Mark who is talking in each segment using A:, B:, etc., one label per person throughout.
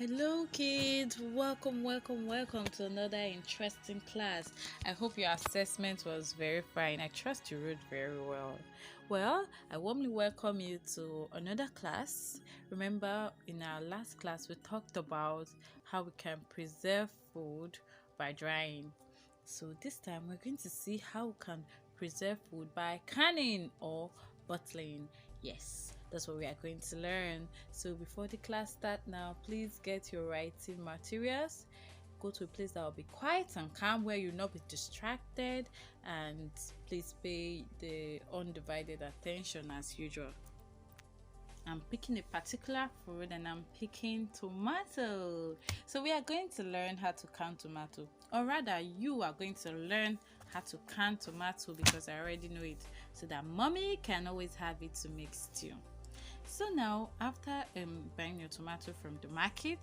A: Hello, kids. Welcome to another interesting class. I hope your assessment was very fine. I trust you wrote very well. Well, I warmly welcome you to another class. Remember, in our last class, we talked about how we can preserve food by drying. So, this time, we're going to see how we can preserve food by canning or bottling. Yes, that's what we are going to learn. So before the class start now, please get your writing materials. Go to a place that will be quiet and calm where you'll not be distracted, and please pay the undivided attention as usual. I'm picking a particular fruit and I'm picking tomato. So we are going to learn how to can tomato, or rather you are going to learn how to can tomato because I already know it, so that mommy can always have it to make stew. So now, after buying your tomato from the market,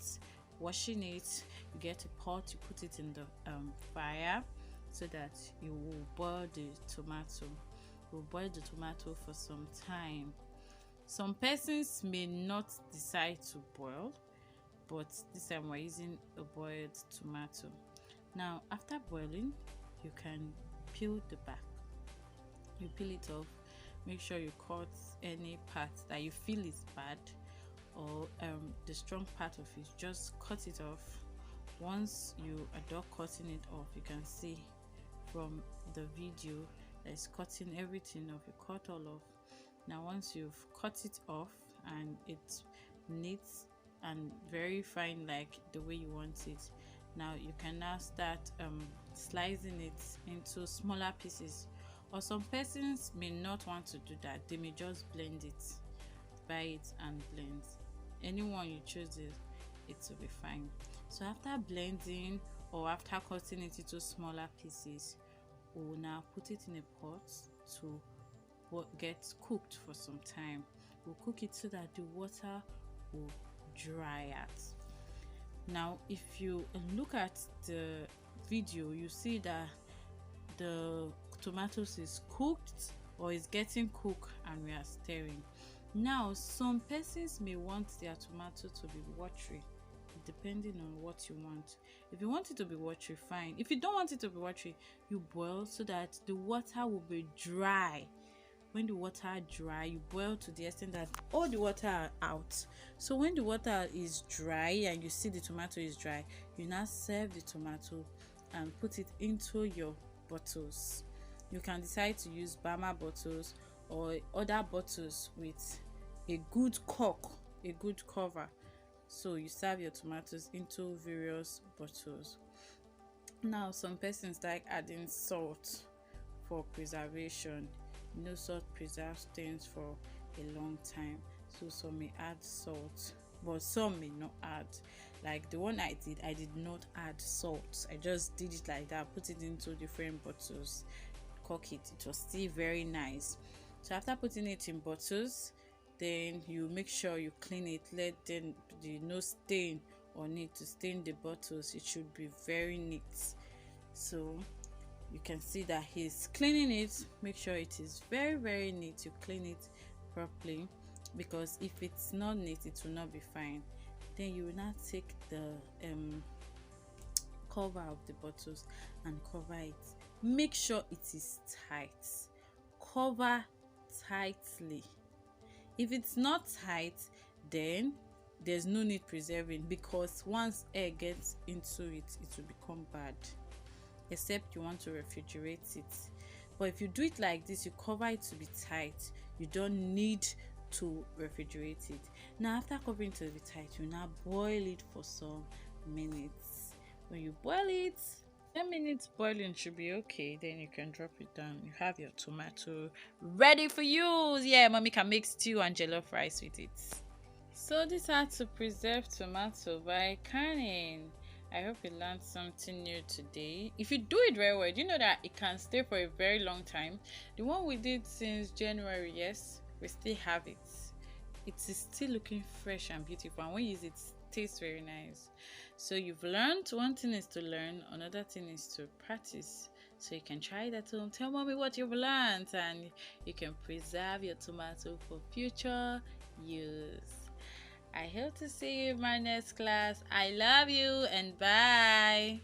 A: washing it, you get a pot, you put it in the fire so that you will boil the tomato. You will boil the tomato for some time. Some persons may not decide to boil, but this time we're using a boiled tomato. Now, after boiling, you can peel the back. You peel it off. Make sure you cut any part that you feel is bad, or the strong part of it. Just cut it off. Once you are done cutting it off, you can see from the video that is cutting everything off. You cut all off. Now once you've cut it off and it's neat and very fine like the way you want it, now you can now start slicing it into smaller pieces. Or some persons may not want to do that. They may just blend it, buy it and blend. Anyone you choose, it will be fine. So after blending or after cutting it into smaller pieces, we will now put it in a pot to get cooked for some time. We'll cook it so that the water will dry out. Now if you look at the video, you see that the tomatoes is cooked or is getting cooked and we are stirring. Now some persons may want their tomato to be watery, depending on what you want. If you want it to be watery, fine. If you don't want it to be watery, you boil so that the water will be dry. When the water dry, you boil to the extent that all the water are out. So when the water is dry and you see the tomato is dry, you now serve the tomato and put it into your bottles. You can decide to use Bama bottles or other bottles with a good cork, a good cover. So you serve your tomatoes into various bottles. Now some persons like adding salt for preservation. Salt preserves things for a long time, so some may add salt, but some may not add. Like the one I did not add salt. I just did it like that, put it into different bottles, cork it. It was still very nice. So after putting it in bottles, then you make sure you clean it. Let the no stain on it to stain the bottles. It should be very neat. So you can see that he's cleaning it. Make sure it is very neat. You clean it properly, because if it's not neat, it will not be fine. Then you will now take the cover of the bottles and cover it. Make sure it is tight. Cover tightly. If it's not tight, then there's no need preserving, because once air gets into it, it will become bad, except you want to refrigerate it. But if you do it like this, you cover it to be tight, you don't need to refrigerate it. Now after covering to be tight, you now boil it for some minutes. When you boil it, 10 minutes boiling should be okay. Then you can drop it down. You have your tomato ready for use. Yeah, mommy can make stew and jollof rice with it. So this is how to preserve tomato by canning. I hope you learned something new today. If you do it very well, you know that it can stay for a very long time. The one we did since January, yes, we still have it. It is still looking fresh and beautiful, and when you use it, it tastes very nice. So you've learned. One thing is to learn, another thing is to practice. So you can try that at home. Tell mommy what you've learned, and you can preserve your tomato for future use. I hope to see you in my next class. I love you and bye.